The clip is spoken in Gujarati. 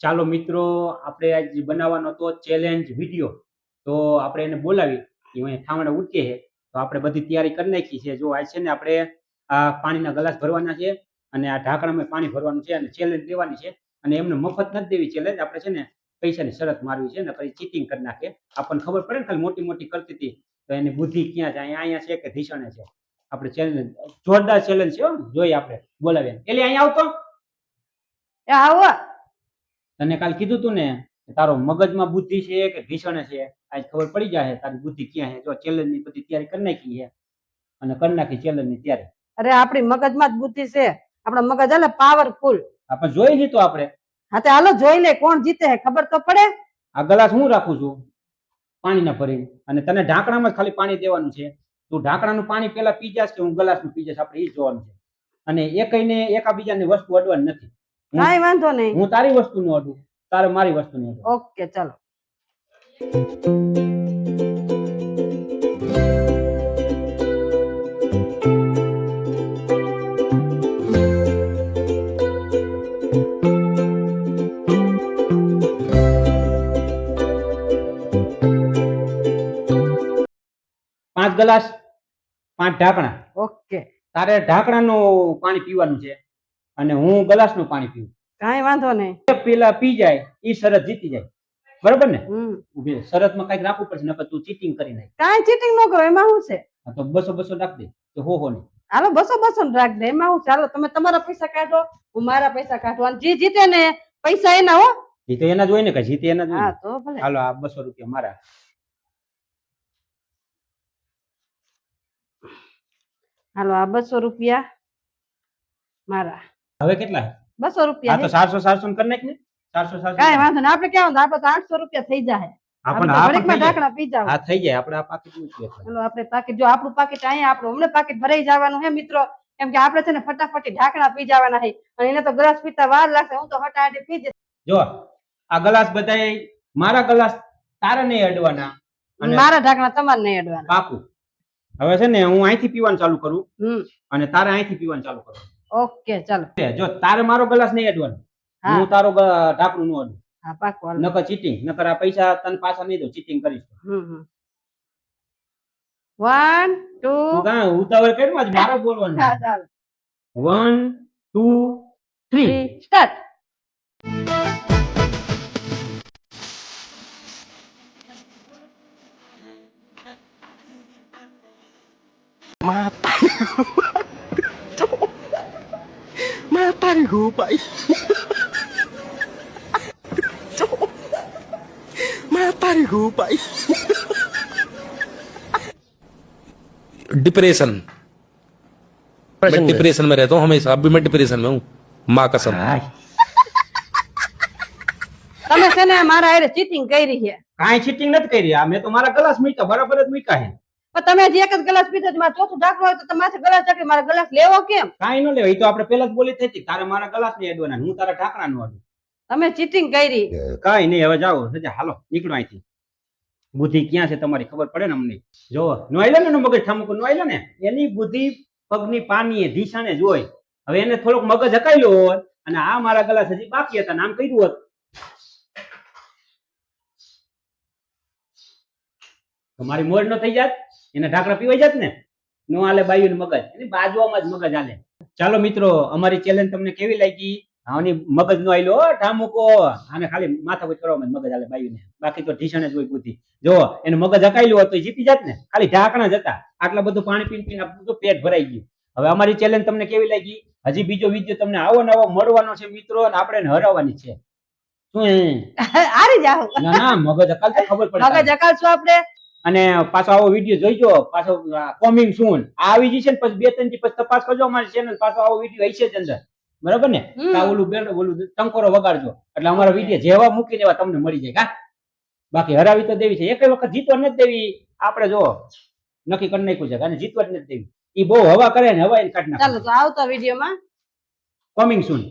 ચાલો મિત્રો, આપણે આજ બનાવવાનો તો ચેલેન્જ વિડીયો. તો આપણે એને બોલાવી એ ઠામણે ઉઠકે છે. તો આપણે બધી તૈયારી કરી નાખી છે. જો આજ છે ને આપણે આ પાણીના ગ્લાસ ભરવાના છે અને આ ઢાંકણામાં પાણી ભરવાનું છે અને ચેલેન્જ લેવાની છે. અને એમને મફત નથી દેવી ચેલેન્જ. આપણે છે ને પૈસાની શરત મારવી છે ને પછી ચીટિંગ કરી નાખે. આપણને ખબર પડે ને ખાલી મોટી મોટી કરતી હતી તો એની બુદ્ધિ ક્યાં છે, અહીંયા છે કે ઢીસણે છે. આપણે ચેલેન્જ જોરદાર ચેલેન્જ છે. જોઈએ આપણે બોલાવીએ. એટલે અહીંયા આવતો આવો તને કાલ કીધું તું ને તારો મગજમાં બુદ્ધિ છે કે ભીષણે છે, આજ ખબર પડી જાય તારી બુદ્ધિ ક્યાં છે. જો ચેલેન્જ ની બધી તૈયારી કરી નાખી છે અને કરી નાખી ચેલેન્જ ની તૈયારી. અરે આપણી મગજમાં જ બુદ્ધિ છે. આપણો મગજ હાલે પાવરફુલ. આપણે જોઈ લીધું આપણે. હા તે હાલો જોઈ લે કોણ જીતે છે ખબર તો પડે. આ ગ્લાસ હું રાખું છું પાણીના ભરીને અને તને ઢાંકણામાં જ ખાલી પાણી દેવાનું છે. તું ઢાંકણાનું પાણી પેલા પી જાસ કે હું ગ્લાસનું પી જાસ, આપણે એ જોવાનું છે. અને એકઈને એકાબીજાની વસ્તુ અડવાની નથી. કાઈ વાંધો નહીં. હું તારી વસ્તુનું અડું, તારે મારી વસ્તુનું અડું. ઓકે ચાલો. પાંચ ગ્લાસ, પાંચ ઢાંકણા. ઓકે તારે ઢાંકણાનું પાણી પીવાનું છે અને હું ગ્લાસનું પાણી પીવું. કાઈ વાંધો નહીં. પેલા પી જાય એ શરત જીતી જાય, બરોબર ને? હમ શરતમાં કઈક રાખવું પડશે, નકર તું ચીટિંગ કરી નાખ. કાઈ ચીટિંગ ન કરો, એમાં શું છે? તો 200 રાખ દે તો હો ને. હાલો 200 રાખ દે, એમાં શું? ચાલો તમે તમારા પૈસા કાઢો, હું મારા પૈસા કાઢો અને જે જીતે ને પૈસા એના. હો જીતે એના જોઈ ને કે જીતે એના જોઈ. હા તો ભલે. હાલો આ 200 રૂપિયા મારા. હાલો આ 200 રૂપિયા મારા. હવે કેટલા? 200 રૂપિયા. આ તો 400 કરી નાખ ને. 400 કાઈ વાંધો નહીં. આપણે કેવું આપણે તો 800 રૂપિયા થઈ જાય. આપણે ઢાંકણા પી જાવ. આ થઈ જાય. આપણે આ પાકીટ મૂકીએ. હાલો આપણે પાકીટ, જો આપણું પાકીટ અહીંયા, આપણું હમણાં પાકીટ ભરાઈ જવાનું હે મિત્રો. કેમ કે આપણે છે ને ફટાફટ ઢાંકણા પી જવાના છે અને એને તો ગ્લાસ પીતા વાર લાગશે. હું તો હટાહટી પી જઈશ. જો આ ગ્લાસ બધાય મારા ગ્લાસ તારે નહીં અડવાના અને મારા ઢાંકણા તમારે નહીં અડવાના. પાકું. હવે છે ને હું અહીંથી પીવાનું ચાલુ કરું અને તારે અહીંથી પીવાનું ચાલુ કરું. ઓકે ચાલો. જો તારે મારો ગ્લાસ નહીં અડવાનો, હું તારો ઢાંકણું નું અડું. હા પાકું. નકર ચીટિંગ, નકર આ પૈસા તને પાછા નહીં દો, ચીટિંગ કરીશ. 1 2 તું ઉતાવળ કર્યું આજ મારે બોલવાનું. હા ચાલો. 1 2 3 start. Matarin ko pa. Matarin ko pa. Depression मैं डिप्रेशन में रहता हूँ हमेशा. अभी मैं डिप्रेशन में हूँ, माँ कसम. તમે છે ને મારા હારે ચીટિંગ કરી છે. કાંઈ ચીટિંગ નથી કરી. આ મેં તો મારા ગ્લાસ મૂક્યા બરાબર જ મૂક્યા છે. પણ તમે જે એક જ ગ્લાસ પીધો છે, મારે ચોથું ઢાંકણું હોય તો તમારે ગ્લાસ ચાકી મારા ગ્લાસ લેવો કેમ? કાંઈ ન લેવાય. એ તો આપણે પેલા જ બોલી થઈ હતી, તારે મારા ગ્લાસ નહીં અડવાના, હું તારા ઢાંકણાનું અડું. તમે ચીટિંગ કરી. કાંઈ નહીં. હવે જાઓ રજા, હાલો નીકળો અહીંથી. બુદ્ધિ ક્યાં છે તમારી ખબર પડે ને અમને. જો નોઈલો ને મગજ ઠામકો નોઈલો ને, એની બુદ્ધિ પગની પાની ઢીસાણે જોઈ. હવે એને થોડોક મગજ હકાયેલો હોત અને આ મારા ગ્લાસ હજી બાકી હતા, નામ કર્યું હોત તો મારી મોર ન થઈ જાત, એને ઢાંકણા પીવાઈ જાત ને. નો હાલે બાયું મગજ, એની બાજુમાં જ મગજ હાલે. ચાલો મિત્રો, અમારી ચેલેન્જ તમને કેવી લાગી? આની મગજ નો આયલો ઠામુકો, આને ખાલી માથાકૂટ કરવામાં મગજ હાલે બાયુને, બાકી તો ઢીસણે જ હોય બુદ્ધિ. જો એને મગજ હકાયેલું હોત તો જીતી જાત ને. ખાલી ઢાંકણા જ હતા. આટલા બધું પાણી પીને પીને આપણું પેટ ભરાઈ ગયું. હવે અમારી ચેલેન્જ તમને કેવી લાગી? હજી બીજો વિડીયો તમને આવો નવો મળવાનો છે મિત્રો, અને આપણે હરાવવાની છે. શું હારી જાવ? ના ના, મગજ હકાલ તો ખબર પડે. મગજ હકાલશું આપણે. અને પાછો આવો વિડીયો જોઈજો. પાછો કોમિંગ સૂન આવી જશે ને પછી 2-3 દી પછી તપાસ કરજો અમારી ચેનલ. પાછો આવો વિડીયો હશે જ અંદર, બરાબર ને? ઓલું ટંકોરો વગાડજો એટલે અમારા વિડીયો જેવા મૂકી દેવા તમને મળી જાય. કા બાકી હરાવી તો દેવી છે, એક વખત જીતવા નથી દેવી. આપણે જો નક્કી કરી નાખ્યું છે અને જીતવા જ નથી દેવી. એ બહુ હવા કરે ને હવા એને કાઢી નાખે. ચાલો તો આવતા વિડીયોમાં કોમિંગ સૂન.